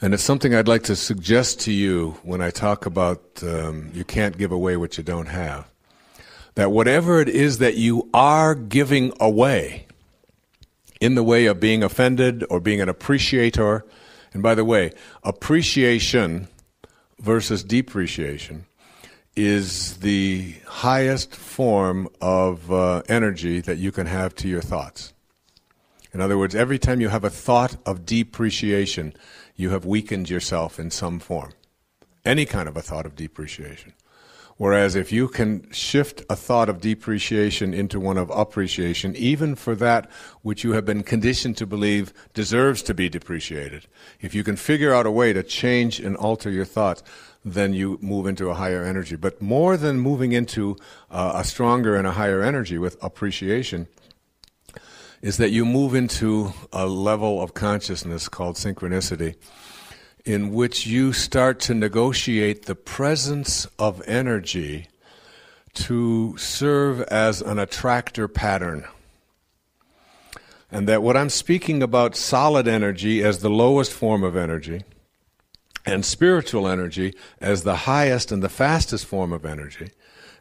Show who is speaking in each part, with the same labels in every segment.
Speaker 1: And it's something I'd like to suggest to you when I talk about you can't give away what you don't have. That whatever it is that you are giving away in the way of being offended or being an appreciator, and by the way, appreciation versus depreciation is the highest form of energy that you can have to your thoughts. In other words, every time you have a thought of depreciation, you have weakened yourself in some form. Any kind of a thought of depreciation. Whereas if you can shift a thought of depreciation into one of appreciation, even for that which you have been conditioned to believe deserves to be depreciated, if you can figure out a way to change and alter your thoughts, then you move into a higher energy. But more than moving into a stronger and a higher energy with appreciation, is that you move into a level of consciousness called synchronicity, in which you start to negotiate the presence of energy to serve as an attractor pattern. And that what I'm speaking about, solid energy as the lowest form of energy, and spiritual energy as the highest and the fastest form of energy,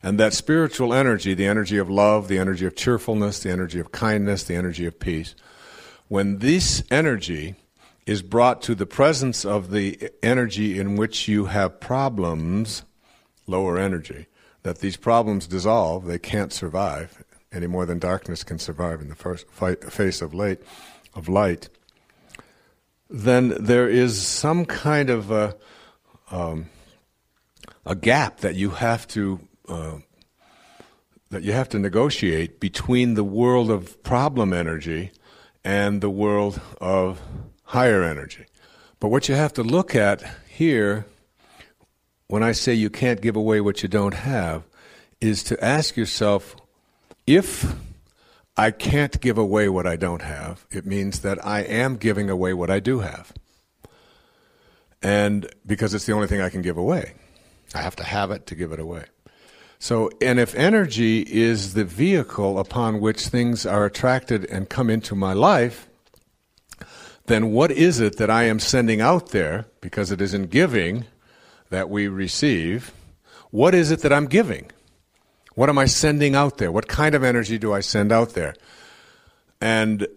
Speaker 1: and that spiritual energy, the energy of love, the energy of cheerfulness, the energy of kindness, the energy of peace, when this energy is brought to the presence of the energy in which you have problems, lower energy, that these problems dissolve, they can't survive any more than darkness can survive in the face of light, then there is some kind of a gap that you have to negotiate between the world of problem energy and the world of higher energy. But what you have to look at here, when I say you can't give away what you don't have, is to ask yourself, if I can't give away what I don't have, it means that I am giving away what I do have. And because it's the only thing I can give away. I have to have it to give it away. So, and if energy is the vehicle upon which things are attracted and come into my life, then what is it that I am sending out there, because it is in giving that we receive, what is it that I'm giving? What am I sending out there? What kind of energy do I send out there? And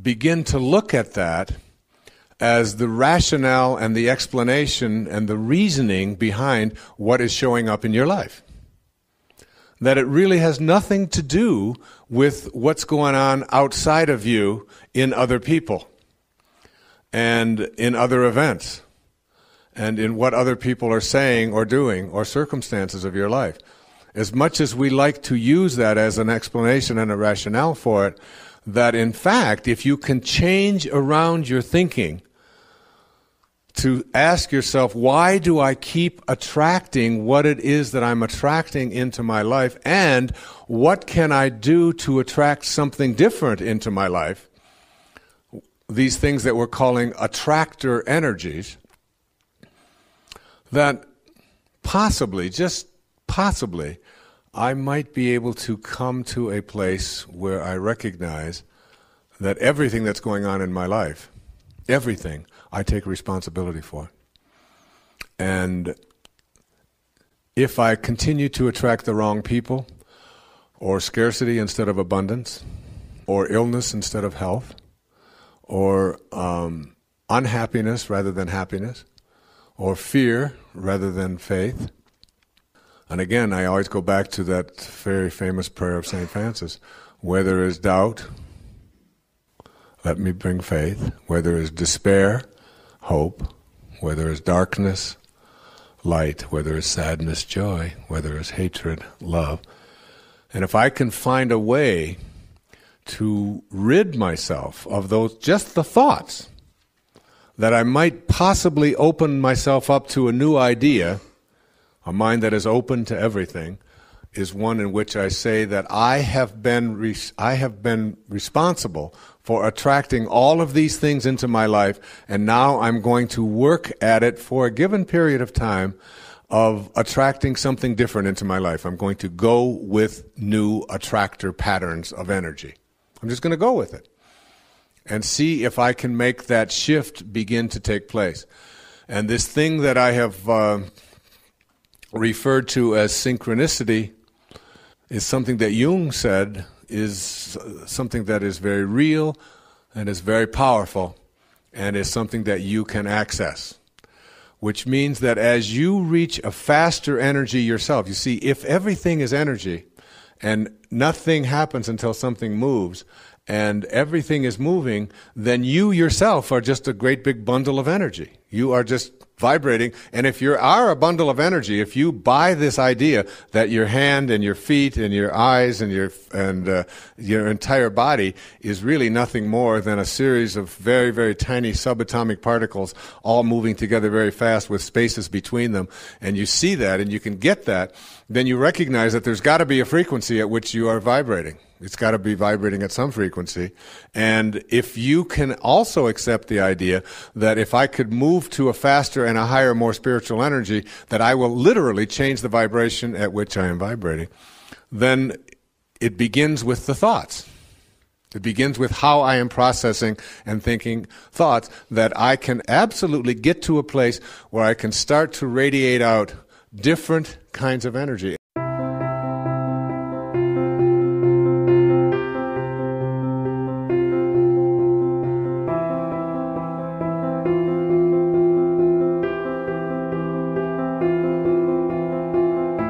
Speaker 1: begin to look at that as the rationale and the explanation and the reasoning behind what is showing up in your life. That it really has nothing to do with what's going on outside of you in other people and in other events and in what other people are saying or doing or circumstances of your life. As much as we like to use that as an explanation and a rationale for it, that in fact, if you can change around your thinking to ask yourself, why do I keep attracting what it is that I'm attracting into my life, and what can I do to attract something different into my life? These things that we're calling attractor energies, that possibly, just possibly, I might be able to come to a place where I recognize that everything that's going on in my life, everything, I take responsibility for. And if I continue to attract the wrong people, or scarcity instead of abundance, or illness instead of health, or unhappiness rather than happiness, or fear rather than faith. And again, I always go back to that very famous prayer of St. Francis, where there is doubt, let me bring faith. Where there is despair, hope. Where there is darkness, light. Where there is sadness, joy. Where there is hatred, love. And if I can find a way to rid myself of those, just the thoughts, that I might possibly open myself up to a new idea, a mind that is open to everything, is one in which I say that I have been responsible for attracting all of these things into my life, and now I'm going to work at it for a given period of time of attracting something different into my life. I'm going to go with new attractor patterns of energy. I'm just going to go with it. and see if I can make that shift begin to take place. And this thing that I have referred to as synchronicity is something that Jung said is something that is very real and is very powerful and is something that you can access. Which means that as you reach a faster energy yourself, you see, if everything is energy and nothing happens until something moves, and everything is moving, then you yourself are just a great big bundle of energy. You are just vibrating, and if you are a bundle of energy, if you buy this idea that your hand and your feet and your eyes and your entire body is really nothing more than a series of very, very tiny subatomic particles all moving together very fast with spaces between them, and you see that and you can get that, then you recognize that there's got to be a frequency at which you are vibrating. It's got to be vibrating at some frequency. And if you can also accept the idea that if I could move to a faster and a higher, more spiritual energy, that I will literally change the vibration at which I am vibrating, then it begins with the thoughts. It begins with how I am processing and thinking thoughts, that I can absolutely get to a place where I can start to radiate out different kinds of energy.